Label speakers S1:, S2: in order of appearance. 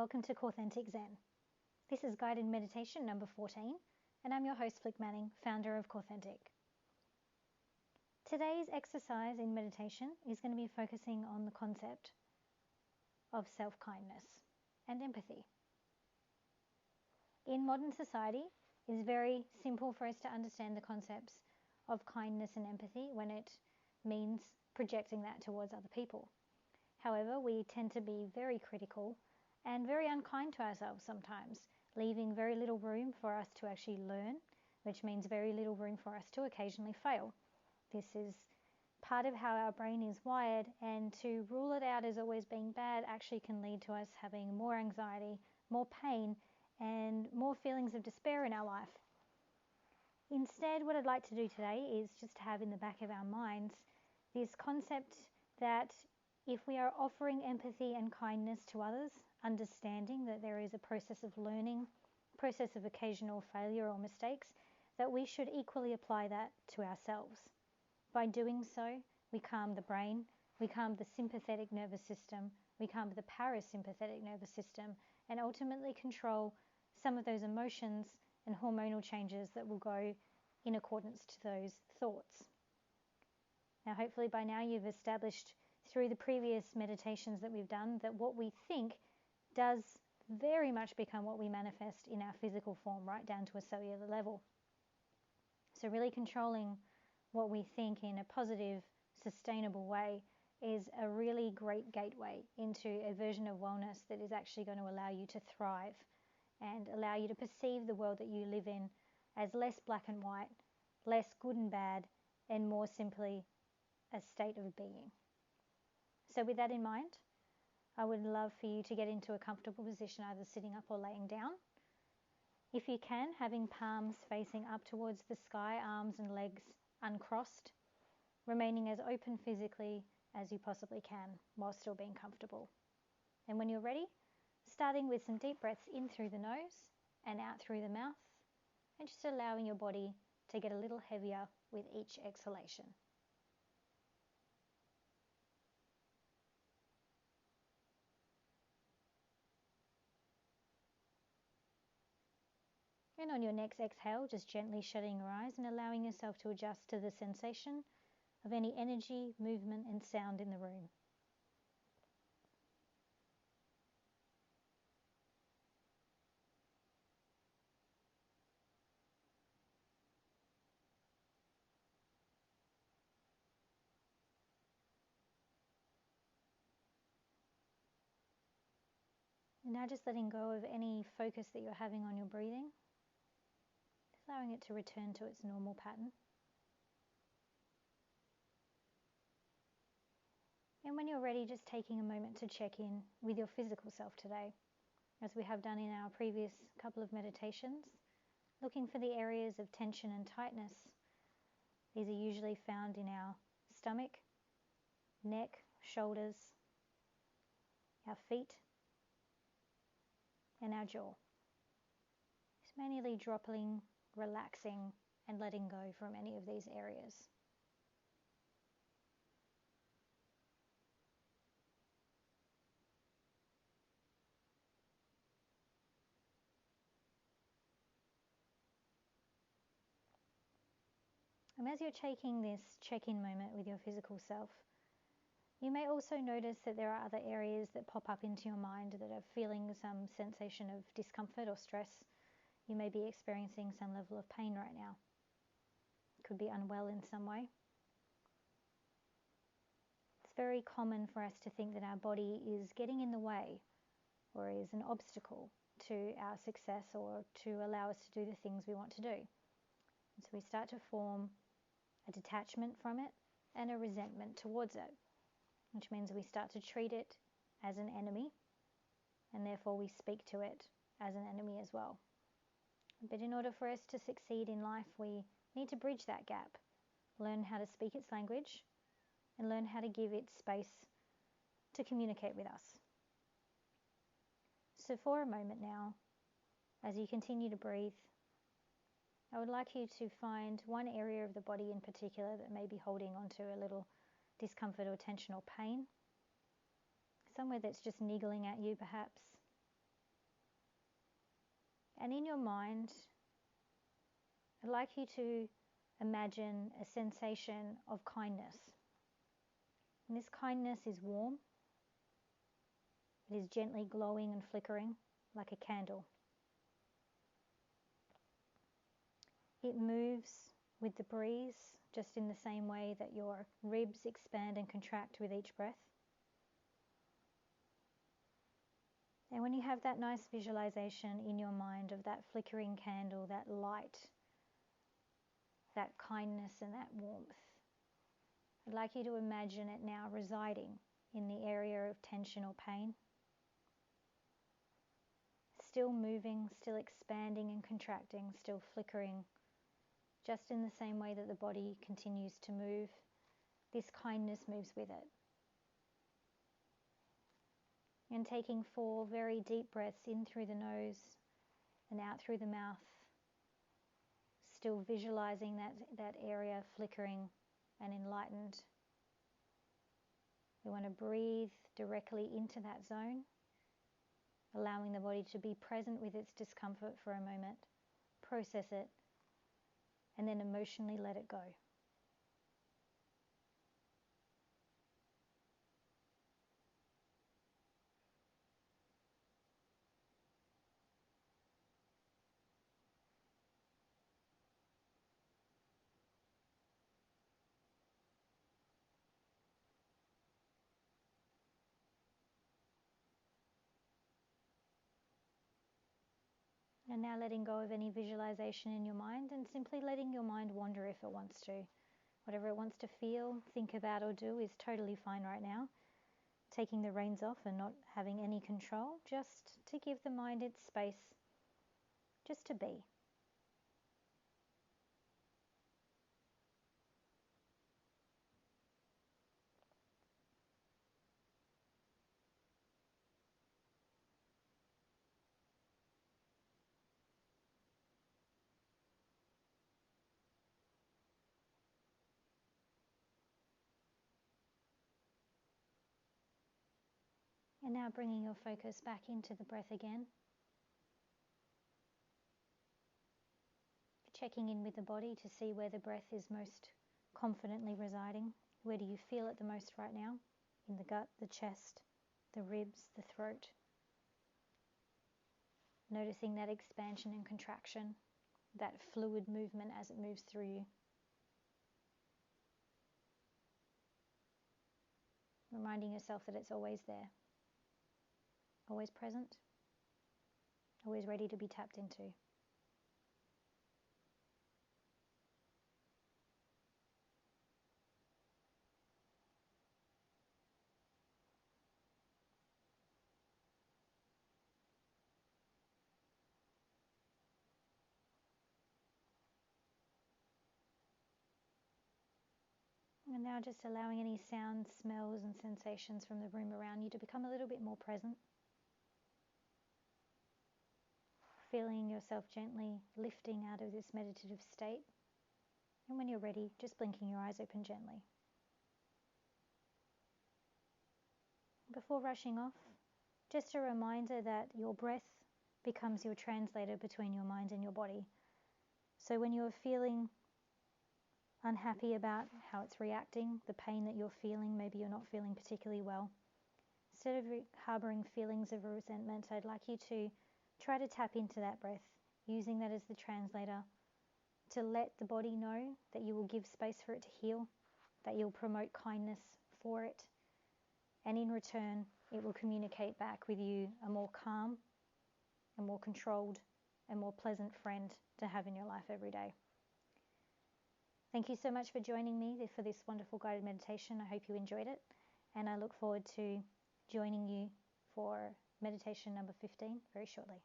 S1: welcome to Corethentic Zen. This is guided meditation number 14, and I'm your host, Flick Manning, founder of Corethentic. Today's exercise in meditation is going to be focusing on the concept of self-kindness and empathy. In modern society, it is very simple for us to understand the concepts of kindness and empathy when it means projecting that towards other people. However, we tend to be very critical and very unkind to ourselves sometimes, leaving very little room for us to actually learn, which means very little room for us to occasionally fail. This is part of how our brain is wired, and to rule it out as always being bad actually can lead to us having more anxiety, more pain, and more feelings of despair in our life. Instead, what I'd like to do today is just have in the back of our minds this concept that if we are offering empathy and kindness to others, understanding that there is a process of learning, process of occasional failure or mistakes, that we should equally apply that to ourselves. By doing so, we calm the brain, we calm the sympathetic nervous system, we calm the parasympathetic nervous system, and ultimately control some of those emotions and hormonal changes that will go in accordance to those thoughts. Now, hopefully by now you've established through the previous meditations that we've done that what we think does very much become what we manifest in our physical form, right down to a cellular level. So really controlling what we think in a positive, sustainable way is a really great gateway into a version of wellness that is actually going to allow you to thrive and allow you to perceive the world that you live in as less black and white, less good and bad, and more simply a state of being. So with that in mind, I would love for you to get into a comfortable position, either sitting up or laying down. If you can, having palms facing up towards the sky, arms and legs uncrossed, remaining as open physically as you possibly can while still being comfortable. And when you're ready, starting with some deep breaths in through the nose and out through the mouth, and just allowing your body to get a little heavier with each exhalation. And on your next exhale, just gently shutting your eyes and allowing yourself to adjust to the sensation of any energy, movement and sound in the room. And now just letting go of any focus that you're having on your breathing, allowing it to return to its normal pattern. And when you're ready, just taking a moment to check in with your physical self today, as we have done in our previous couple of meditations, looking for the areas of tension and tightness. These are usually found in our stomach, neck, shoulders, our feet, and our jaw. Just manually dropping, relaxing, and letting go from any of these areas. And as you're taking this check-in moment with your physical self, you may also notice that there are other areas that pop up into your mind that are feeling some sensation of discomfort or stress. You may be experiencing some level of pain right now. Could be unwell in some way. It's very common for us to think that our body is getting in the way or is an obstacle to our success or to allow us to do the things we want to do. And so we start to form a detachment from it and a resentment towards it, which means we start to treat it as an enemy, and therefore we speak to it as an enemy as well. But in order for us to succeed in life, we need to bridge that gap, learn how to speak its language, and learn how to give it space to communicate with us. So for a moment now, as you continue to breathe, I would like you to find one area of the body in particular that may be holding onto a little discomfort or tension or pain. Somewhere that's just niggling at you perhaps. And in your mind, I'd like you to imagine a sensation of kindness. And this kindness is warm. It is gently glowing and flickering like a candle. It moves with the breeze, just in the same way that your ribs expand and contract with each breath. And when you have that nice visualization in your mind of that flickering candle, that light, that kindness and that warmth, I'd like you to imagine it now residing in the area of tension or pain. Still moving, still expanding and contracting, still flickering, just in the same way that the body continues to move. This kindness moves with it. And taking 4 very deep breaths in through the nose and out through the mouth, still visualizing that area flickering and enlightened. We want to breathe directly into that zone, allowing the body to be present with its discomfort for a moment, process it, and then emotionally let it go. And now letting go of any visualization in your mind and simply letting your mind wander if it wants to. Whatever it wants to feel, think about or do is totally fine right now. Taking the reins off and not having any control, just to give the mind its space, just to be. And now bringing your focus back into the breath again. Checking in with the body to see where the breath is most confidently residing. Where do you feel it the most right now? In the gut, the chest, the ribs, the throat. Noticing that expansion and contraction, that fluid movement as it moves through you. Reminding yourself that it's always there, always present, always ready to be tapped into. And now just allowing any sounds, smells and sensations from the room around you to become a little bit more present. Feeling yourself gently lifting out of this meditative state. And when you're ready, just blinking your eyes open gently. Before rushing off, just a reminder that your breath becomes your translator between your mind and your body. So when you're feeling unhappy about how it's reacting, the pain that you're feeling, maybe you're not feeling particularly well, instead of harboring feelings of resentment, I'd like you to try to tap into that breath, using that as the translator to let the body know that you will give space for it to heal, that you'll promote kindness for it, and in return, it will communicate back with you a more calm, a more controlled, and more pleasant friend to have in your life every day. Thank you so much for joining me for this wonderful guided meditation. I hope you enjoyed it, and I look forward to joining you for meditation number 15 very shortly.